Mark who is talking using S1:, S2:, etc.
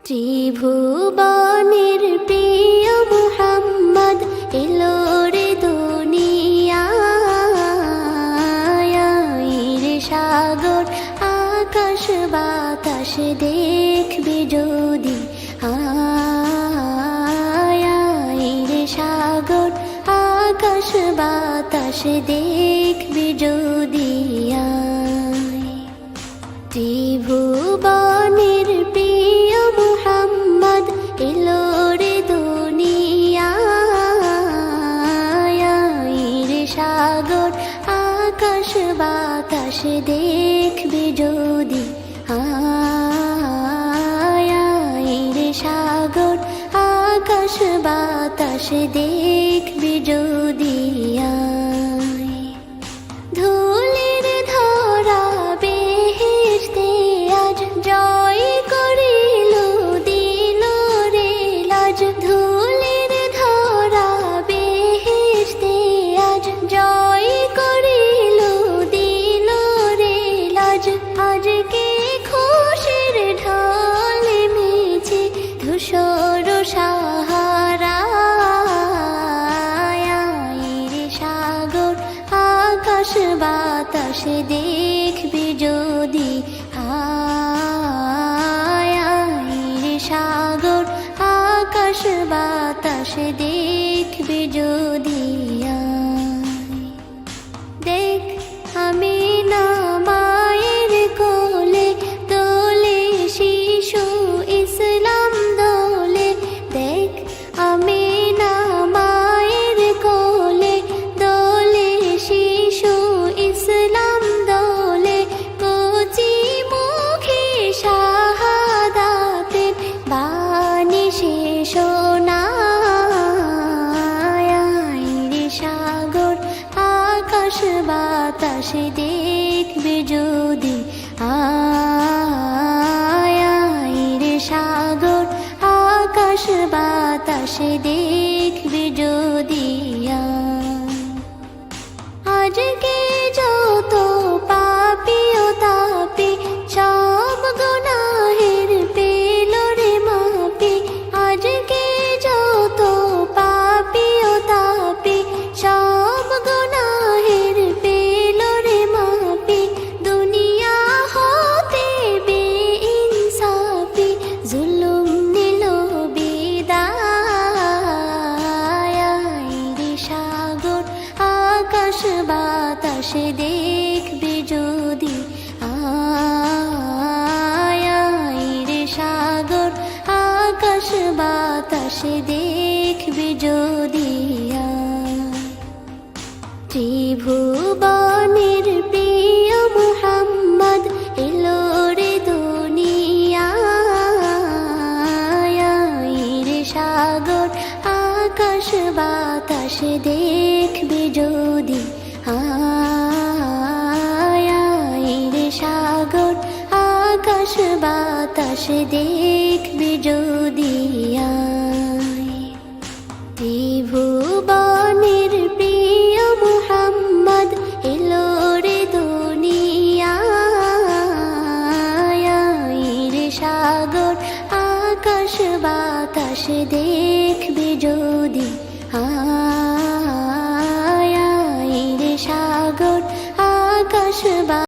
S1: ত্রিভুবনের প্রিয় মুহাম্মদ এলো রে দুনিয়ায়। রে সাগর আকাশ বাতাস দেখবি যদি, রে সাগর আকাশ বাতাস দেখবি যদি। ত্রিভুবনের প্রিয় মুহাম্মদ এলো রে দুনিয়ায়। রে সাগর আকাশ বাতাস দেখবি যদি, রে সাগর আকাশ বাতাস দেখবি যদি। ধুলির ধরা বেহেশতে আজ জয় করিল দিল রে লাজ। ধুলির ধরা বেহেশতে আজ জয় করিল দিল রে লাজ। আজকে খুশির ঢল মেছে ধূসর সাহারা। রে সাগর আকাশ বাতাস দেখবি যদি, রে সাগর আকাশ বাতাস দেখবি যদি। দেখ আমি না মায়ের কোলে দোলে শিশু ইসলাম দোলে। দেখ আমি না মায়ের কোলে দোলে শিশু ইসলাম দোলে। কচি মুখে শাহাদাতের বাণী সে শোনায়। রে সাগর আকাশ বাতাস দেখবি যদি, রে সাগর আকাশ বাতাস দেখবি যদি। আজকে যত পাপী ও তাপী সব গুনাহের পেল রে মাপি। আজকে যত পাপী ও তাপী সব গুনাহের পেল রে মাপি। দুনিয়া হতে বেইনসাফি জুলুম নিল বিদায়। রে সাগর আকাশ বাতাস দেখবি যদি, রে সাগর আকাশ বাতাস দেখবি যদি। ত্রিভুবনের প্রিয় মুহাম্মদ এলো রে দুনিয়ায়। রে সাগর আকাশ বাতাস দেখবি যদি, রে সাগর আকাশ বাতাস দেখবি যদি। ত্রিভুবনের প্রিয় মুহাম্মদ এলো রে দুনিয়ায়। রে সাগর আকাশ বাতাস